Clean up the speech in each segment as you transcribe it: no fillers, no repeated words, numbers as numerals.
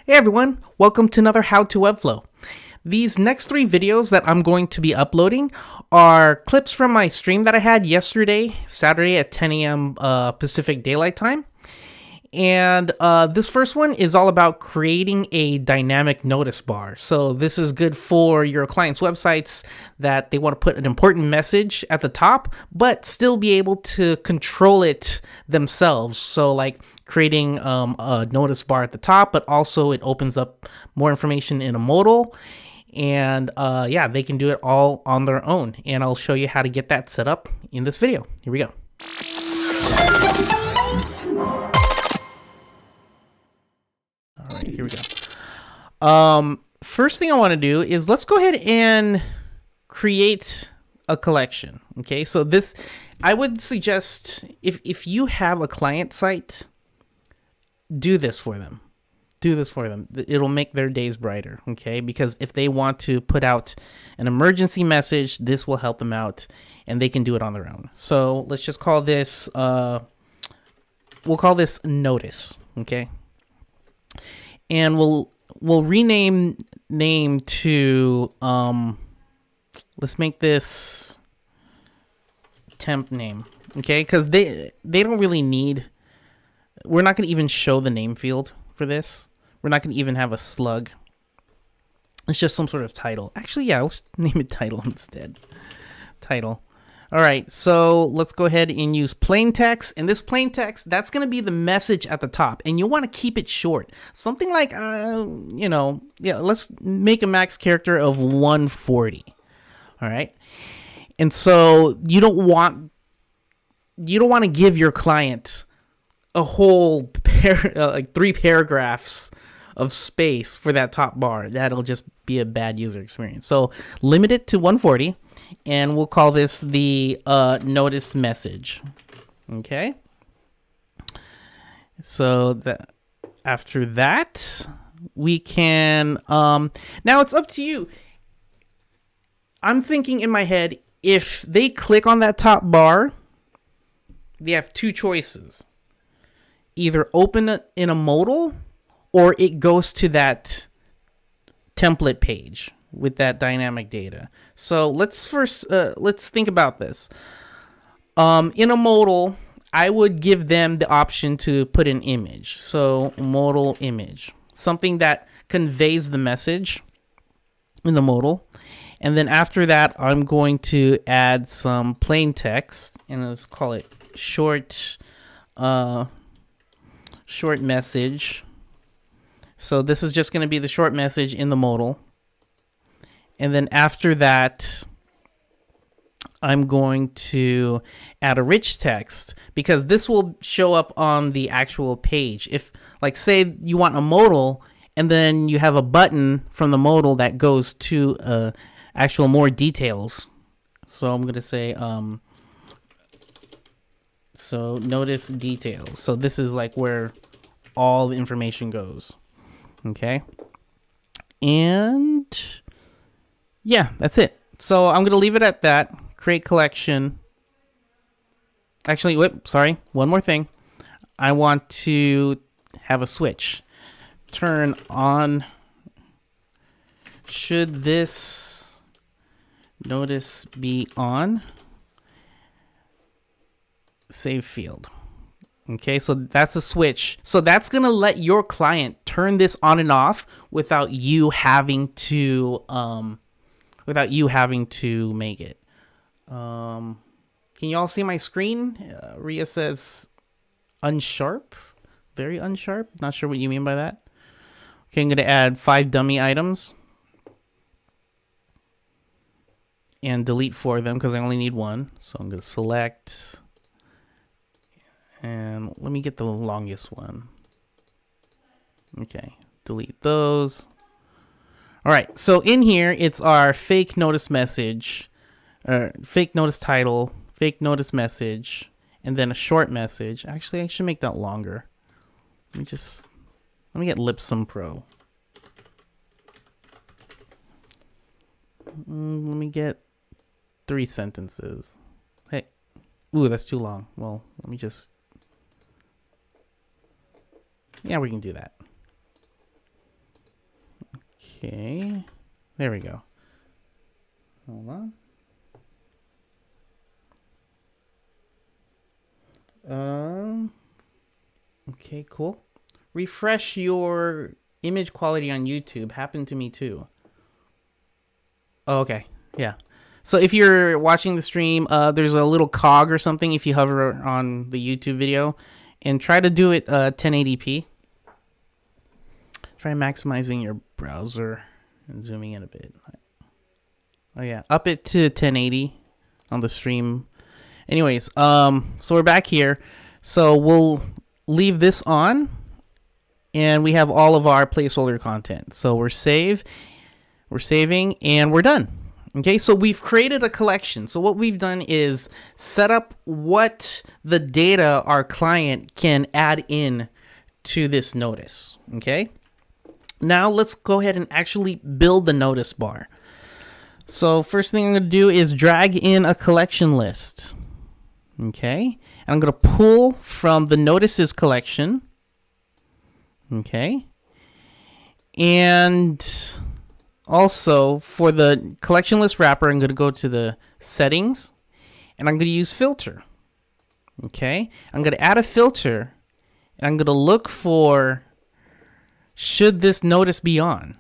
Hey everyone, welcome to another How to Webflow. These next 3 videos that I'm going to be uploading are clips from my stream that I had yesterday, Saturday at 10 a.m. Pacific Daylight Time. And this first one is all about creating a dynamic notice bar. So this is good for your clients' websites that they want to put an important message at the top, but still be able to control it themselves. So like creating a notice bar at the top, but also it opens up more information in a modal. And yeah, they can do it all on their own. And I'll show you how to get that set up in this video. Here we go. All right, here we go. First thing I want to do is let's go ahead and create a collection. Okay, so this, I would suggest if you have a client site, do this for them. Do this for them. It'll make their days brighter, okay? Because if they want to put out an emergency message, this will help them out, and they can do it on their own. So let's just call this, we'll call this notice, okay? And we'll rename name to, let's make this temp name, okay? Because they don't really need, we're not going to even show the name field for this. We're not going to even have a slug. It's just some sort of title. Actually, yeah, let's name it title instead. Title. All right, so let's go ahead and use plain text. And this plain text, that's going to be the message at the top. And you'll want to keep it short. Something like, you know, yeah, let's make a max character of 140. All right. And so you don't want to give your client a whole like 3 paragraphs of space for that top bar. That'll just be a bad user experience. So limit it to 140, and we'll call this the notice message. Okay. So that after that, we can now it's up to you. I'm thinking in my head, if they click on that top bar, they have 2 choices. Either open it in a modal, or it goes to that template page with that dynamic data. So let's first let's think about this. In a modal, I would give them the option to put an image. So modal image, something that conveys the message in the modal. And then after that, I'm going to add some plain text, and let's call it short message. So this is just going to be the short message in the modal. And then after that, I'm going to add a rich text, because this will show up on the actual page. If, like, say you want a modal and then you have a button from the modal that goes to actual more details. So I'm going to say so notice details. So this is like where all the information goes. Okay. And yeah, that's it. So I'm going to leave it at that. Create collection. Actually, sorry. One more thing. I want to have a switch. Turn on. Should this notice be on? Save field. Okay, so that's a switch. So that's gonna let your client turn this on and off without you having to make it. Can you all see my screen? Ria says unsharp, very unsharp. Not sure what you mean by that. Okay, I'm gonna add 5 dummy items and delete 4 of them because I only need 1. So I'm gonna select. And let me get the longest one. Okay, delete those. All right, so in here, it's our fake notice message, fake notice title, fake notice message, and then a short message. Actually, I should make that longer. Let me get Lipsum Pro. Let me get 3 sentences. Hey, ooh, that's too long. Well, let me just. Yeah, we can do that. Okay, there we go. Hold on. Okay, cool. Refresh your image quality on YouTube. Happened to me too. Oh, okay, yeah. So if you're watching the stream, there's a little cog or something if you hover on the YouTube video, and try to do it 1080p. Try maximizing your browser and zooming in a bit. Oh yeah, up it to 1080 on the stream. Anyways, so we're back here. So we'll leave this on, and we have all of our placeholder content. So we're saving, and we're done. Okay, so we've created a collection. So what we've done is set up what the data our client can add in to this notice. Okay, now let's go ahead and actually build the notice bar. So first thing I'm going to do is drag in a collection list. Okay, and I'm going to pull from the notices collection. Okay, and also for the collection list wrapper, I'm going to go to the settings, and I'm going to use filter. Okay, I'm going to add a filter, and I'm going to look for, should this notice be on?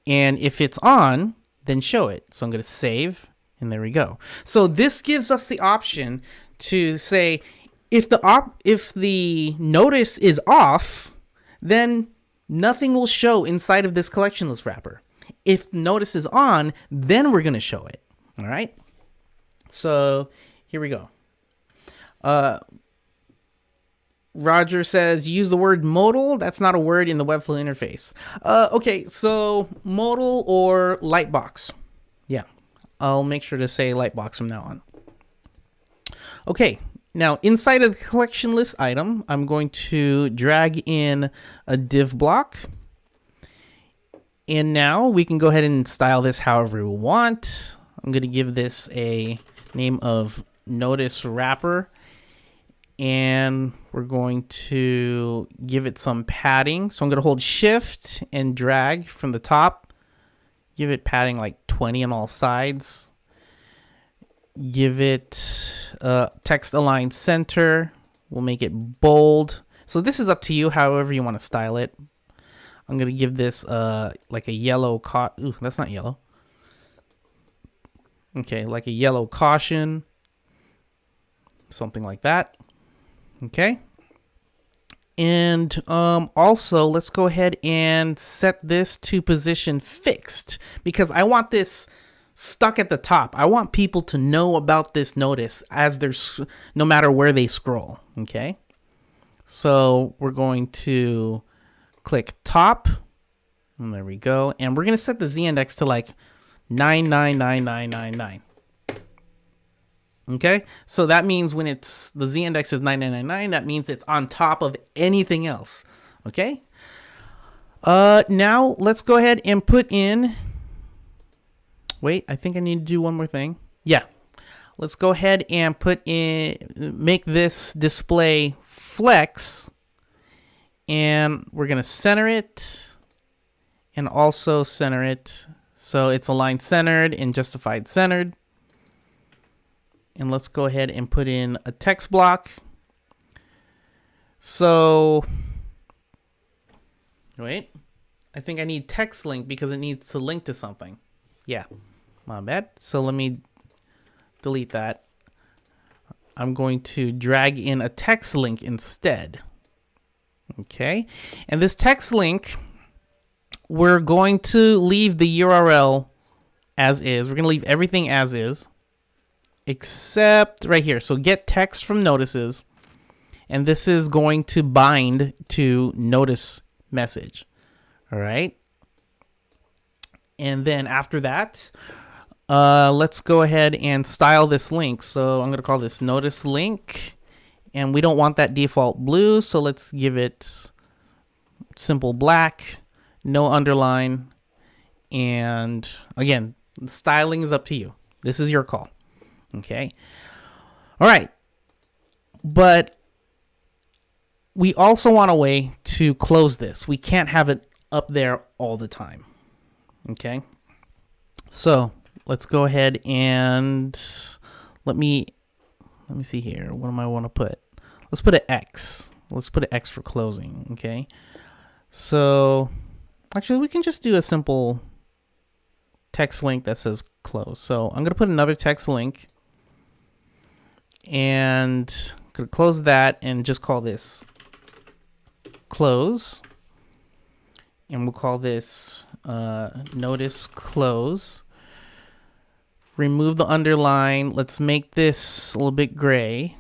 And if it's on, then show it. So I'm going to save, and there we go. So this gives us the option to say, if the notice is off, then nothing will show inside of this collection list wrapper. If notice is on, then we're going to show it. All right. So here we go. Roger says, use the word modal. That's not a word in the Webflow interface. Okay, so modal or lightbox. Yeah, I'll make sure to say lightbox from now on. Okay, now inside of the collection list item, I'm going to drag in a div block. And now we can go ahead and style this however we want. I'm going to give this a name of notice wrapper. And we're going to give it some padding. So I'm going to hold shift and drag from the top. Give it padding like 20 on all sides. Give it text align center. We'll make it bold. So this is up to you, however you want to style it. I'm going to give this like a yellow, ooh, that's not yellow. Okay, like a yellow caution. Something like that. Okay, and also let's go ahead and set this to position fixed, because I want this stuck at the top. I want people to know about this notice as there's, no matter where they scroll. Okay, so we're going to click top, and there we go, and we're going to set the z-index to like 999999. Okay, so that means when it's the z-index is 9999, that means it's on top of anything else. Okay, now let's go ahead and put in, wait, I think I need to do one more thing. Yeah, let's go ahead and put in, make this display flex, and we're gonna center it and also center it so it's aligned centered and justified centered. And let's go ahead and put in a text block. So, wait, I think I need text link because it needs to link to something. Yeah, my bad. So let me delete that. I'm going to drag in a text link instead. Okay, and this text link, we're going to leave the URL as is. We're going to leave everything as is, except right here. So get text from notices, and this is going to bind to notice message. All right. And then after that, let's go ahead and style this link. So I'm going to call this notice link, and we don't want that default blue. So let's give it simple black, no underline. And again, the styling is up to you. This is your call. Okay. All right. But we also want a way to close this. We can't have it up there all the time. Okay. So let's go ahead and let me see here. What do I want to put? Let's put an X. Let's put an X for closing. Okay. So actually, we can just do a simple text link that says close. So I'm going to put another text link and I'm going to close that and just call this close. And we'll call this notice close. Remove the underline. Let's make this a little bit gray.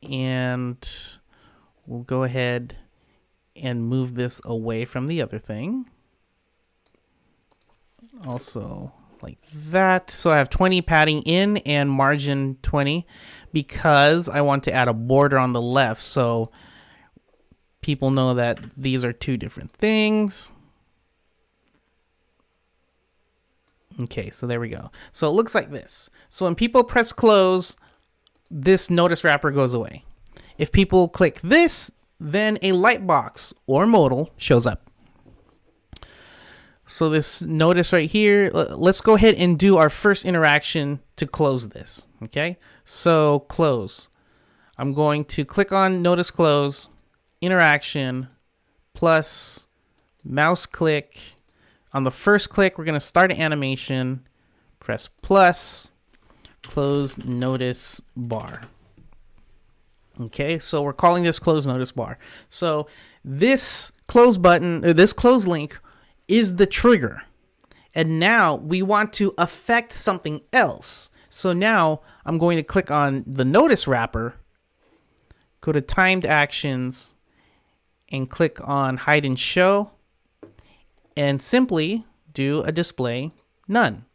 And we'll go ahead and move this away from the other thing. Also like that. So I have 20 padding in and margin 20 because I want to add a border on the left so people know that these are two different things. Okay, so there we go. So it looks like this. So when people press close, this notice wrapper goes away. If people click this, then a lightbox or modal shows up. So this notice right here, let's go ahead and do our first interaction to close this. Okay, so close. I'm going to click on notice close, interaction, plus mouse click. On the first click, we're going to start an animation, press plus, close notice bar. Okay, so we're calling this close notice bar. So this close button, or this close link, is the trigger. And now we want to affect something else. So now I'm going to click on the notice wrapper, go to timed actions, and click on hide and show. And simply do a display none.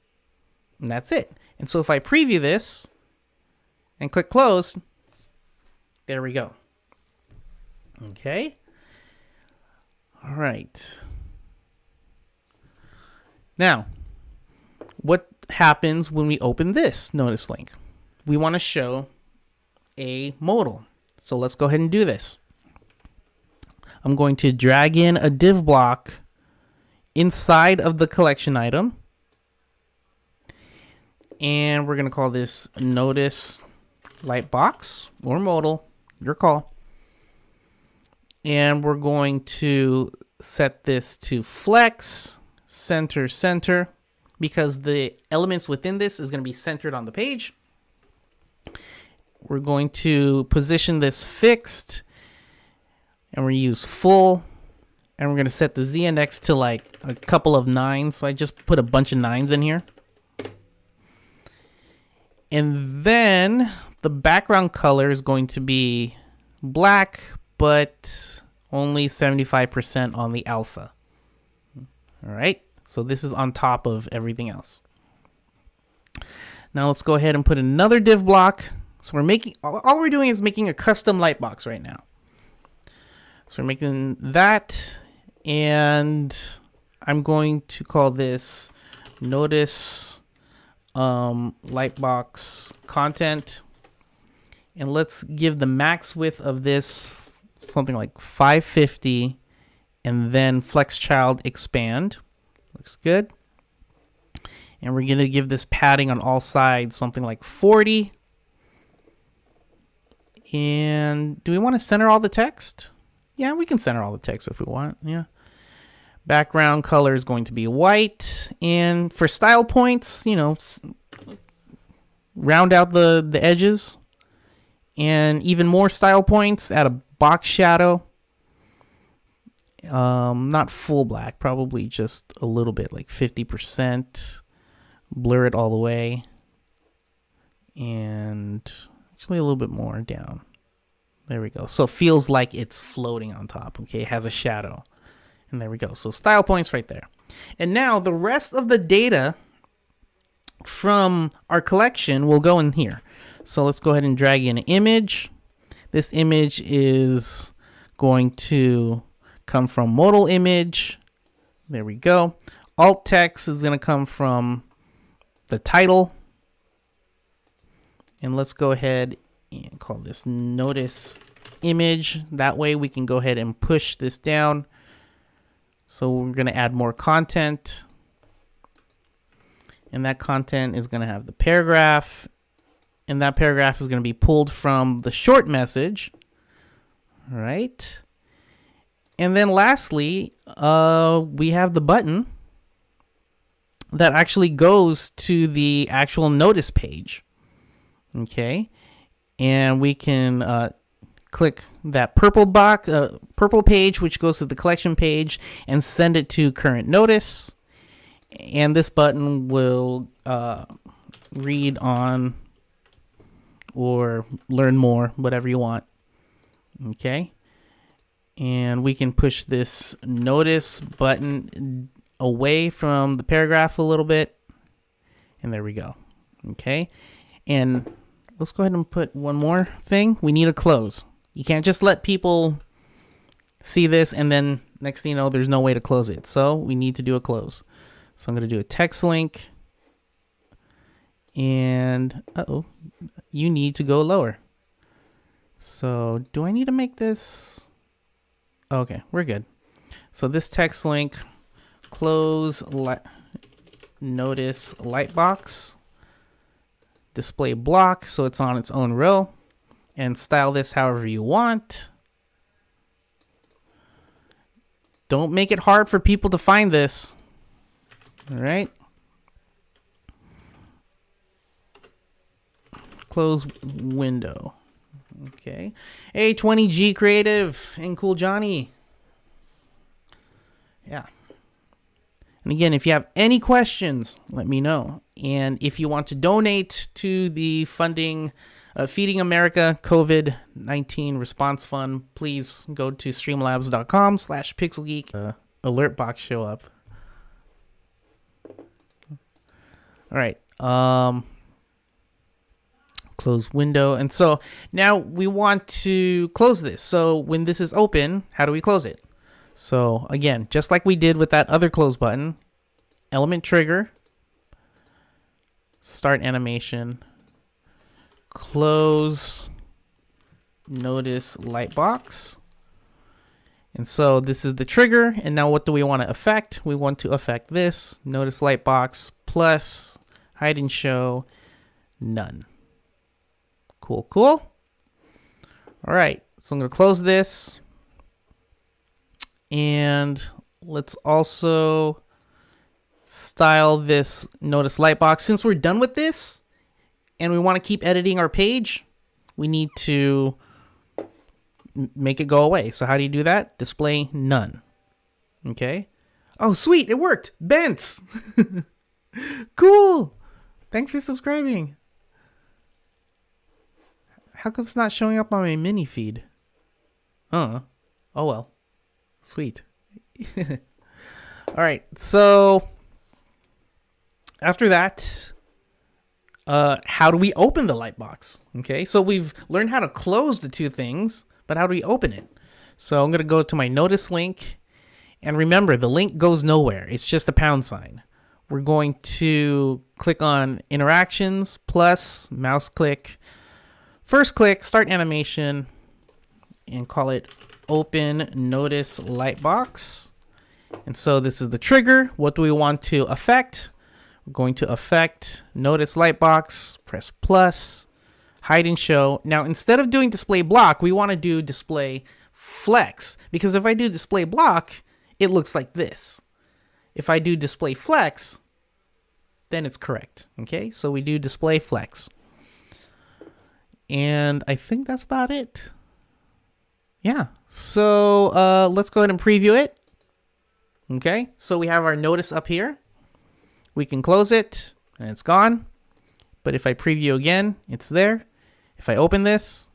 And that's it. And so if I preview this and click close, there we go. Okay. All right. Now, what happens when we open this notice link? We want to show a modal. So let's go ahead and do this. I'm going to drag in a div block inside of the collection item. And we're going to call this notice lightbox or modal, your call. And we're going to set this to flex, center, center, because the elements within this is going to be centered on the page. We're going to position this fixed, and we're going to use full. And we're going to set the Z index to like a couple of 9s. So I just put a bunch of 9s in here. And then the background color is going to be black, but only 75% on the alpha. All right. So this is on top of everything else. Now let's go ahead and put another div block. So we're making, all we're doing is making a custom lightbox right now. So we're making that. And I'm going to call this notice lightbox content. And let's give the max width of this something like 550 and then flex child expand. Looks good. And we're going to give this padding on all sides something like 40. And do we want to center all the text? Yeah, we can center all the text if we want. Yeah. Background color is going to be white. And for style points, you know, round out the edges. And even more style points, add a box shadow. Not full black, probably just a little bit, like 50%. Blur it all the way. And actually a little bit more down. There we go. So it feels like it's floating on top. Okay, it has a shadow. And there we go. So style points right there. And now the rest of the data from our collection will go in here. So let's go ahead and drag in an image. This image is going to come from modal image. There we go. Alt text is going to come from the title. And let's go ahead and call this notice image. That way we can go ahead and push this down So we're going to add more content. And that content is going to have the paragraph. And that paragraph is going to be pulled from the short message. All right. And then lastly, we have the button that actually goes to the actual notice page. Okay. And we can click that purple box, purple page, which goes to the collection page, and send it to current notice. And this button will read on or learn more, whatever you want. Okay. And we can push this notice button away from the paragraph a little bit. And there we go. Okay. And let's go ahead and put one more thing. We need a close. You can't just let people see this and then next thing you know, there's no way to close it. So we need to do a close. So I'm going to do a text link. And, you need to go lower. So do I need to make this? Okay, we're good. So this text link, close notice lightbox, display block, so it's on its own row, and style this however you want. Don't make it hard for people to find this. All right. Close window. Okay. Hey, 20G Creative and Cool Johnny. Yeah. And again, if you have any questions, let me know. And if you want to donate to the funding Feeding America COVID-19 Response Fund, please go to streamlabs.com/pixelgeek. Alert box show up. All right. Close window. And so now we want to close this. So when this is open, how do we close it? So again, just like we did with that other close button, element trigger, start animation, close notice lightbox. And so this is the trigger. And now what do we want to affect? We want to affect this notice lightbox plus hide and show none. Cool, cool. All right, so I'm going to close this. And let's also style this notice lightbox. Since we're done with this and we want to keep editing our page, we need to make it go away. So how do you do that? Display none. Okay. Oh, sweet. It worked. Bents. Cool. Thanks for subscribing. How come it's not showing up on my mini feed? Oh well. Sweet. All right. So after that, how do we open the lightbox? Okay. So we've learned how to close the two things, but how do we open it? So I'm going to go to my notice link, and remember the link goes nowhere. It's just a pound sign. We're going to click on interactions plus mouse click. First click, start animation, and call it open notice lightbox. And so this is the trigger. What do we want to affect? We're going to affect notice lightbox, press plus, hide and show. Now, instead of doing display block, we want to do display flex, because if I do display block, it looks like this. If I do display flex, then it's correct. Okay, so we do display flex. And I think that's about it. Yeah. So let's go ahead and preview it. Okay. So we have our notice up here. We can close it and it's gone. But if I preview again, it's there. If I open this,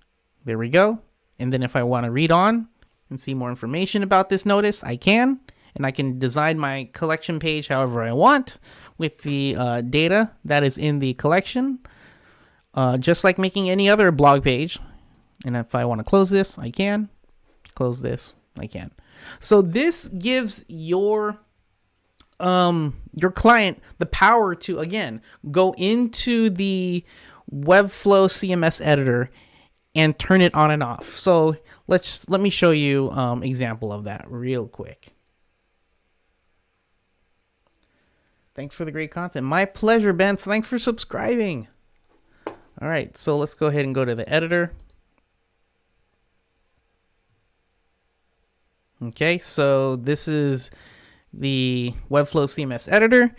there we go. And then if I want to read on and see more information about this notice, I can. And I can design my collection page however I want with the data that is in the collection. Just like making any other blog page. And if I want to close this, I can. Close this, I can. So this gives your client the power to, again, go into the Webflow CMS editor and turn it on and off. So let me show you example of that real quick. Thanks for the great content. My pleasure, Ben. Thanks for subscribing. All right, so let's go ahead and go to the editor. Okay, so this is the Webflow CMS editor.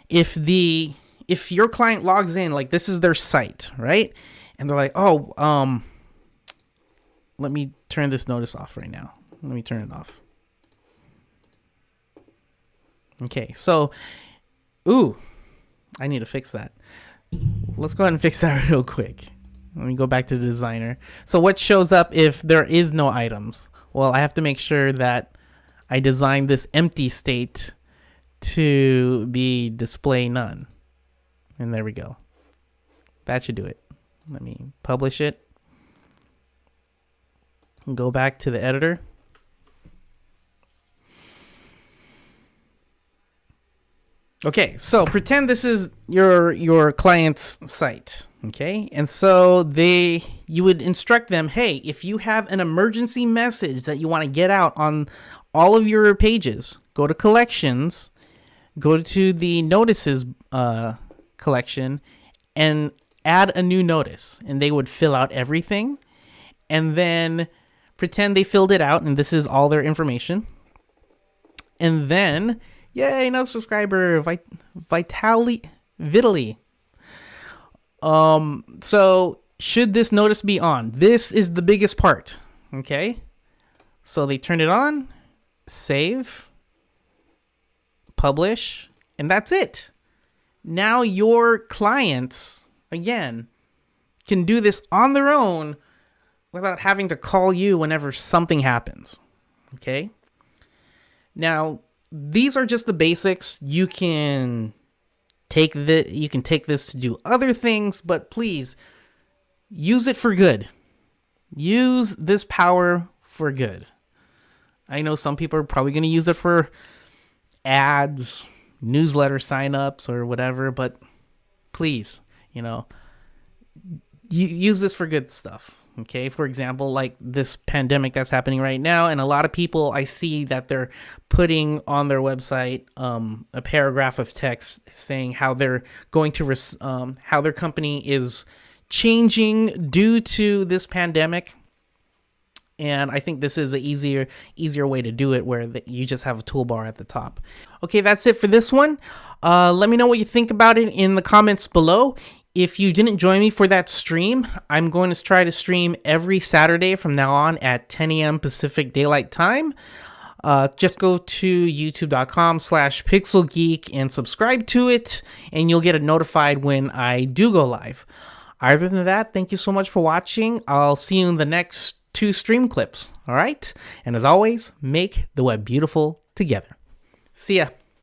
If your client logs in, like this is their site, right? And they're like, oh, let me turn this notice off right now. Let me turn it off. Okay, so, ooh, I need to fix that. Let's go ahead and fix that real quick. Let me go back to the designer. So what shows up if there is no items? Well, I have to make sure that I designed this empty state to be display none. And there we go. That should do it. Let me publish it. Go back to the editor. Okay, so pretend this is your client's site, okay? And so you would instruct them, hey, if you have an emergency message that you want to get out on all of your pages, go to collections, go to the notices collection, and add a new notice. And they would fill out everything, and then pretend they filled it out, and this is all their information. And then, yay, another subscriber, Vitaly. So should this notice be on? This is the biggest part, okay? So they turn it on, save, publish, and that's it. Now your clients, again, can do this on their own without having to call you whenever something happens, okay? Now, these are just the basics. You can take this to do other things, but please use it for good. Use this power for good. I know some people are probably going to use it for ads, newsletter signups, or whatever, but please, use this for good stuff. Okay, for example, like this pandemic that's happening right now, and a lot of people I see that they're putting on their website a paragraph of text saying how they're going to how their company is changing due to this pandemic. And I think this is an easier way to do it, where you just have a toolbar at the top. Okay, that's it for this one. Let me know what you think about it in the comments below. If you didn't join me for that stream, I'm going to try to stream every Saturday from now on at 10 a.m. Pacific Daylight Time. Just go to youtube.com/pixelgeek and subscribe to it, and you'll get notified when I do go live. Other than that, thank you so much for watching. I'll see you in the next 2 stream clips. All right? And as always, make the web beautiful together. See ya.